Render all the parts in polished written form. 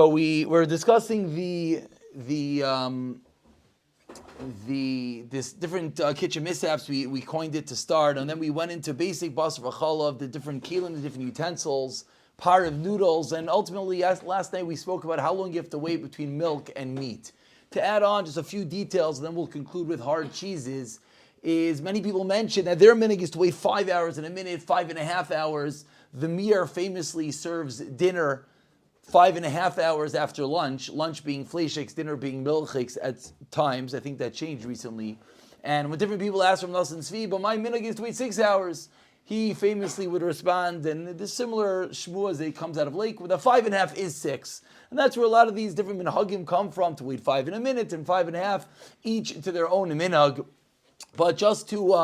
So we were discussing this different kitchen mishaps. We coined it to start, and then we went into basic basar v'chala of the different kelim, the different utensils, par of noodles, and ultimately last night we spoke about how long you have to wait between milk and meat. To add on just a few details, and then we'll conclude with hard cheeses. Is many people mention that their minhag is to wait 5 hours and a minute, 5.5 hours. The Mir famously serves dinner 5.5 hours after lunch being fleishiks, dinner being milchiks at times. I think that changed recently. And when different people ask from Nosson Tzvi, but my minhag is to wait 6 hours, he famously would respond, and the similar shmuas that comes out of Lake, with a 5.5 is 6. And that's where a lot of these different minhagim come from, to wait 5 in a minute and 5.5, each to their own minhag. But just to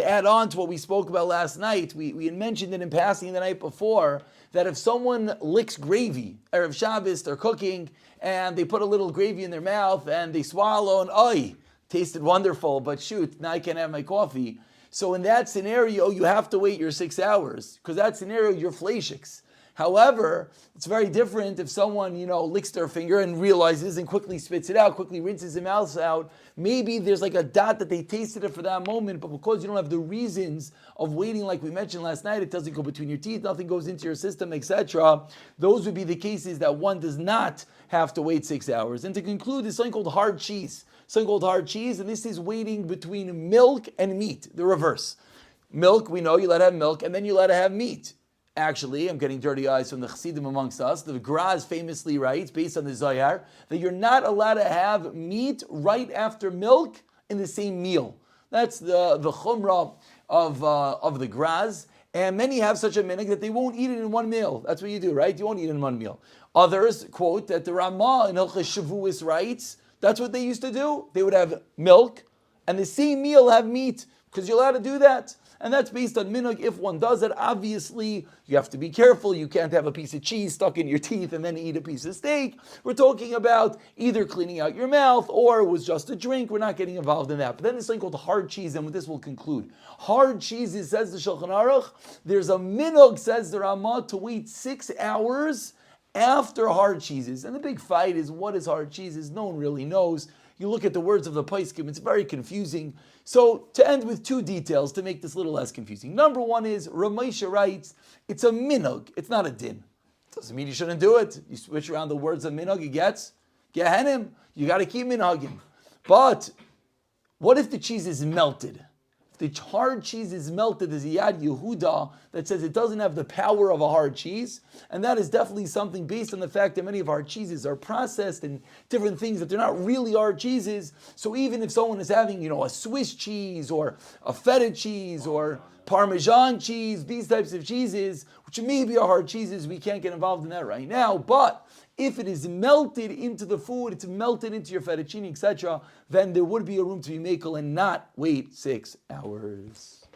add on to what we spoke about last night, we had mentioned it in passing the night before, that if someone licks gravy, Erev Shabbos, they're cooking, and they put a little gravy in their mouth, and they swallow, and oy, tasted wonderful, but shoot, now I can't have my coffee. So in that scenario, you have to wait your 6 hours, because that scenario, you're fleishiks. However, it's very different if someone, licks their finger and realizes and quickly spits it out, quickly rinses their mouth out. Maybe there's like a dot that they tasted it for that moment, but because you don't have the reasons of waiting, like we mentioned last night, it doesn't go between your teeth, nothing goes into your system, etc. Those would be the cases that one does not have to wait 6 hours. And to conclude, there's something called hard cheese. And this is waiting between milk and meat, the reverse. Milk, we know you're allowed to have milk, and then you're allowed to have meat. Actually, I'm getting dirty eyes from the Chassidim amongst us. The Graz famously writes, based on the Zohar, that you're not allowed to have meat right after milk in the same meal. That's the chumrah of the Graz. And many have such a minhag that they won't eat it in one meal. That's what you do, right? You won't eat it in one meal. Others quote that the Ramah in Hilchos Shavuos writes, that's what they used to do. They would have milk, and the same meal have meat, because you're allowed to do that. And that's based on minhag. If one does it, obviously, you have to be careful. You can't have a piece of cheese stuck in your teeth and then eat a piece of steak. We're talking about either cleaning out your mouth or it was just a drink. We're not getting involved in that. But then there's something called hard cheese, and with this we'll conclude. Hard cheeses, says the Shulchan Aruch, there's a minhag, says the Ramah, to wait 6 hours after hard cheeses. And the big fight is, what is hard cheeses? No one really knows. You look at the words of the Paiskim, it's very confusing. So to end with two details to make this a little less confusing. Number one is, Ramesha writes, it's a minhag, it's not a din. Doesn't mean you shouldn't do it. You switch around the words of minhag, it gets gehenim. You got to keep minhagim. But what if the cheese is melted? If the hard cheese is melted, there's a Yad Yehuda that says it doesn't have the power of a hard cheese, and that is definitely something based on the fact that many of our cheeses are processed and different things that they're not really hard cheeses. So even if someone is having, a Swiss cheese or a feta cheese or Parmesan cheese, these types of cheeses, which maybe are hard cheeses, we can't get involved in that right now, but if it is melted into the food, it's melted into your fettuccine, etc., then there would be a room to be makel and not wait 6 hours.